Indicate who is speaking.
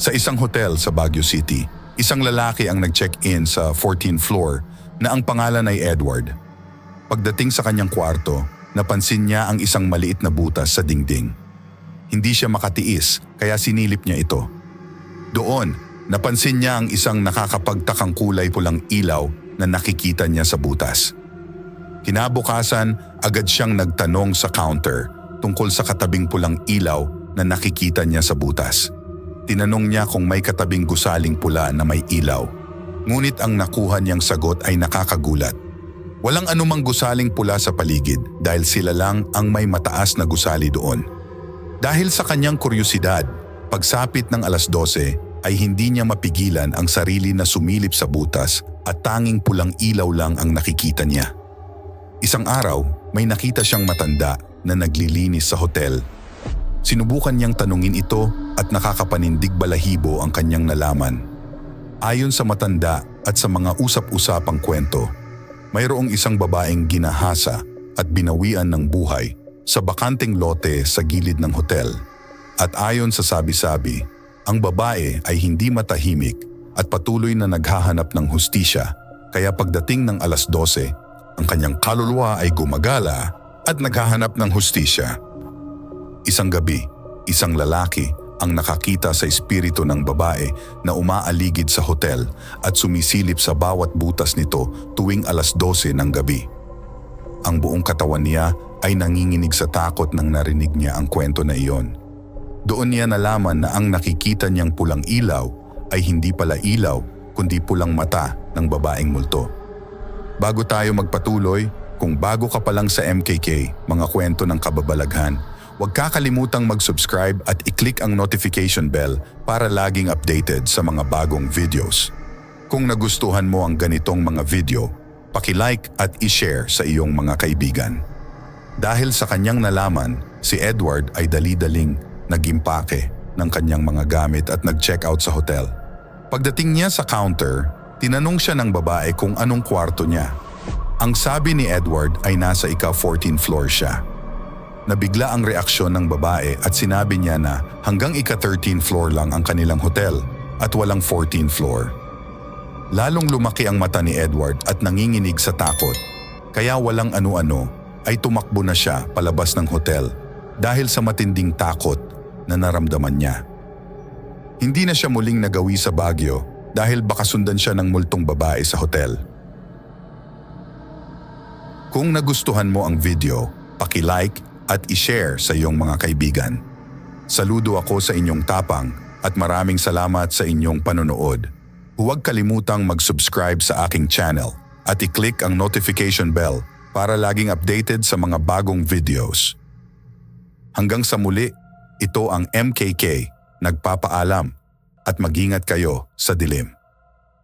Speaker 1: Sa isang hotel sa Baguio City, isang lalaki ang nag-check-in sa 14th floor na ang pangalan ay Edward. Pagdating sa kanyang kwarto, napansin niya ang isang maliit na butas sa dingding. Hindi siya makatiis kaya sinilip niya ito. Doon, napansin niya ang isang nakakapagtakang kulay pulang ilaw na nakikita niya sa butas. Kinabukasan, agad siyang nagtanong sa counter tungkol sa katabing pulang ilaw na nakikita niya sa butas. Tinanong niya kung may katabing gusaling pula na may ilaw. Ngunit ang nakuha niyang sagot ay nakakagulat. Walang anumang gusaling pula sa paligid dahil sila lang ang may mataas na gusali doon. Dahil sa kanyang kuryosidad, pagsapit ng 12:00 ay hindi niya mapigilan ang sarili na sumilip sa butas at tanging pulang ilaw lang ang nakikita niya. Isang araw, may nakita siyang matanda na naglilinis sa hotel. Sinubukan niyang tanungin ito at nakakapanindig balahibo ang kanyang nalaman. Ayon sa matanda at sa mga usap-usapang kwento, mayroong isang babaeng ginahasa at binawian ng buhay sa bakanting lote sa gilid ng hotel. At ayon sa sabi-sabi, ang babae ay hindi matahimik at patuloy na naghahanap ng hustisya, kaya pagdating ng 12:00, ang kanyang kaluluwa ay gumagala at naghahanap ng hustisya. Isang gabi, isang lalaki ang nakakita sa espiritu ng babae na umaaligid sa hotel at sumisilip sa bawat butas nito tuwing 12:00 ng gabi. Ang buong katawan niya ay nanginginig sa takot nang narinig niya ang kwento na iyon. Doon niya nalaman na ang nakikita niyang pulang ilaw ay hindi pala ilaw kundi pulang mata ng babaeng multo. Bago tayo magpatuloy, kung bago ka pa lang sa MKK, mga kwento ng kababalaghan, huwag kakalimutang mag-subscribe at i-click ang notification bell para laging updated sa mga bagong videos. Kung nagustuhan mo ang ganitong mga video, paki-like at i-share sa iyong mga kaibigan. Dahil sa kanyang nalaman, si Edward ay dali-daling nag-impake ng kanyang mga gamit at nag-check out sa hotel. Pagdating niya sa counter, tinanong siya ng babae kung anong kwarto niya. Ang sabi ni Edward ay nasa ika-14th floor siya. Nabigla ang reaksyon ng babae at sinabi niya na hanggang ika-13th floor lang ang kanilang hotel at walang 14th floor. Lalong lumaki ang mata ni Edward at nanginginig sa takot, kaya walang ano-ano ay tumakbo na siya palabas ng hotel dahil sa matinding takot na naramdaman niya. Hindi na siya muling nagawi sa Baguio dahil baka sundan siya ng multong babae sa hotel. Kung nagustuhan mo ang video, paki-like at i-share sa iyong mga kaibigan. Saludo ako sa inyong tapang at maraming salamat sa inyong panonood. Huwag kalimutang mag-subscribe sa aking channel at i-click ang notification bell para laging updated sa mga bagong videos. Hanggang sa muli, ito ang MKK, nagpapaalam at mag-ingat kayo sa dilim.